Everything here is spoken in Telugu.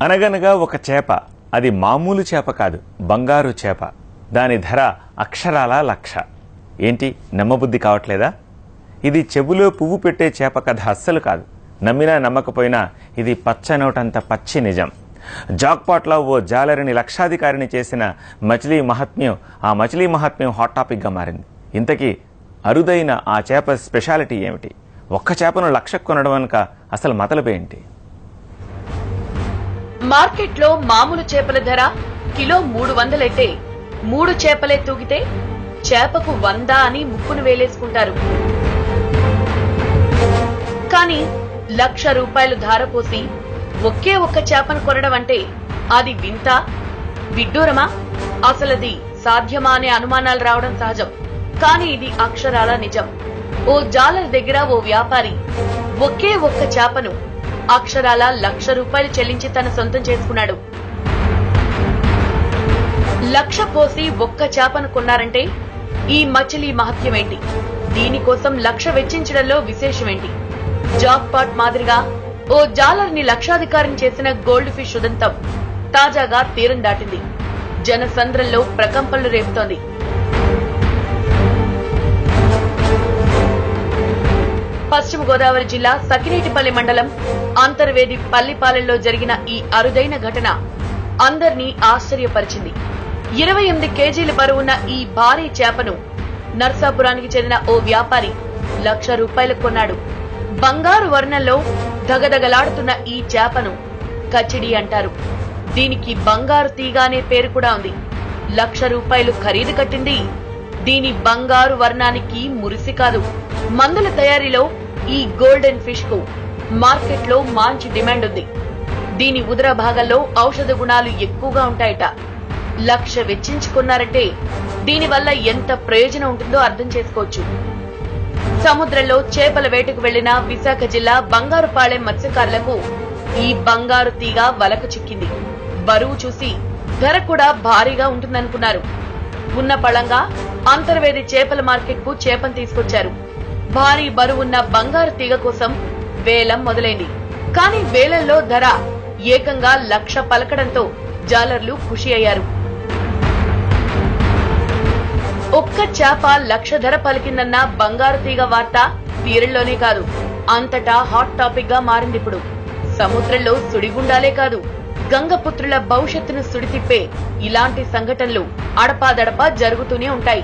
అనగనగా ఒక చేప, అది మామూలు చేప కాదు, బంగారు చేప. దాని ధర అక్షరాల 1,00,000. ఏంటి నమ్మబుద్ధి కావట్లేదా? ఇది చెబులో పువ్వు పెట్టే చేప కథ అస్సలు కాదు. నమ్మినా నమ్మకపోయినా ఇది పచ్చనోటంత పచ్చి నిజం. జాక్పాట్లో ఓ జాలరిని లక్షాధికారిని చేసిన మచిలీ మహాత్మ్యం, ఆ మచిలీ మహాత్మ్యం హాట్ టాపిక్గా మారింది. ఇంతకీ అరుదైన ఆ చేప స్పెషాలిటీ ఏమిటి? ఒక్క చేపను 1,00,000 కొనడం వెనుక అసలు మతలబేంటి? మార్కెట్లో మామూలు చేపల ధర కిలో 300 అయితే 3 చేపలే తూగితే చేపకు 100 అని ముక్కును వేలేసుకుంటారు. కానీ 1,00,000 రూపాయలు ధారపోసి ఒకే ఒక్క చేపను కొనడం అంటే అది వింత, విడ్డూరమా? అసలది సాధ్యమా అనే అనుమానాలు రావడం సహజం. కానీ ఇది అక్షరాల నిజం. ఓ జాలర్ దగ్గర ఓ వ్యాపారి ఒకే ఒక్క చేపను అక్షరాల 1,00,000 రూపాయలు చెల్లించి తన సొంతం చేసుకున్నాడు. 1,00,000 పోసి ఒక్క చేపను కొన్నారంటే ఈ మచిలీ మహత్యమేంటి? దీనికోసం 1,00,000 వెచ్చించడంలో విశేషమేంటి? జాక్ పాట్ మాదిరిగా ఓ జాలర్ని లక్షాధికారిని చేసిన గోల్డ్ ఫిష్ ఉదంతం తాజాగా తీరం దాటింది. జనసంద్రంలో ప్రకంపనలు రేపుతోంది. పశ్చిమ గోదావరి జిల్లా సకినేటిపల్లి మండలం అంతర్వేది పల్లిపాలెంలో జరిగిన ఈ అరుదైన ఘటన అందర్నీ ఆశ్చర్యపరిచింది. 28 కేజీల బరువున్న ఈ భారీ చేపను నర్సాపురానికి చెందిన ఓ వ్యాపారి 1,00,000 రూపాయలకు కొన్నాడు. బంగారు వర్ణంలో దగదగలాడుతున్న ఈ చేపను కచిడి అంటారు. దీనికి బంగారు తీగ అనే పేరు కూడా ఉంది. 1,00,000 రూపాయలు ఖరీదు కట్టింది దీని బంగారు వర్ణానికి మురిసి కాదు. మందుల తయారీలో ఈ గోల్డెన్ ఫిష్ కు మార్కెట్లో మంచి డిమాండ్ ఉంది. దీని ఉదర భాగంలో ఔషధ గుణాలు ఎక్కువగా ఉంటాయట. 1,00,000 వెచ్చించుకున్నారంటే దీనివల్ల ఎంత ప్రయోజనం ఉంటుందో అర్థం చేసుకోవచ్చు. సముద్రంలో చేపల వేటకు వెళ్లిన విశాఖ జిల్లా బంగారుపాళెం మత్స్యకారులకు ఈ బంగారు తీగ వలకు చిక్కింది. బరువు చూసి ధర కూడా భారీగా ఉంటుందనుకున్నారు. ఉన్న పళంగా అంతర్వేది చేపల మార్కెట్ కు చేపను తీసుకొచ్చారు. భారీ బరువున్న బంగారు తీగ కోసం వేలం మొదలైంది. కానీ వేలంలో ధర ఏకంగా 1,00,000 పలకడంతో జాలర్లు ఖుషి అయ్యారు. ఒక్క చేప 1,00,000 ధర పలికిందన్న బంగారు తీగ వార్త తీరంలోనే కాదు, అంతటా హాట్ టాపిక్ గా మారిందిప్పుడు. సముద్రంలో సుడిగుండాలే కాదు, గంగపుత్రుల భవిష్యత్తును సుడితిప్పే ఇలాంటి సంఘటనలు అడపాదడపా జరుగుతూనే ఉంటాయి.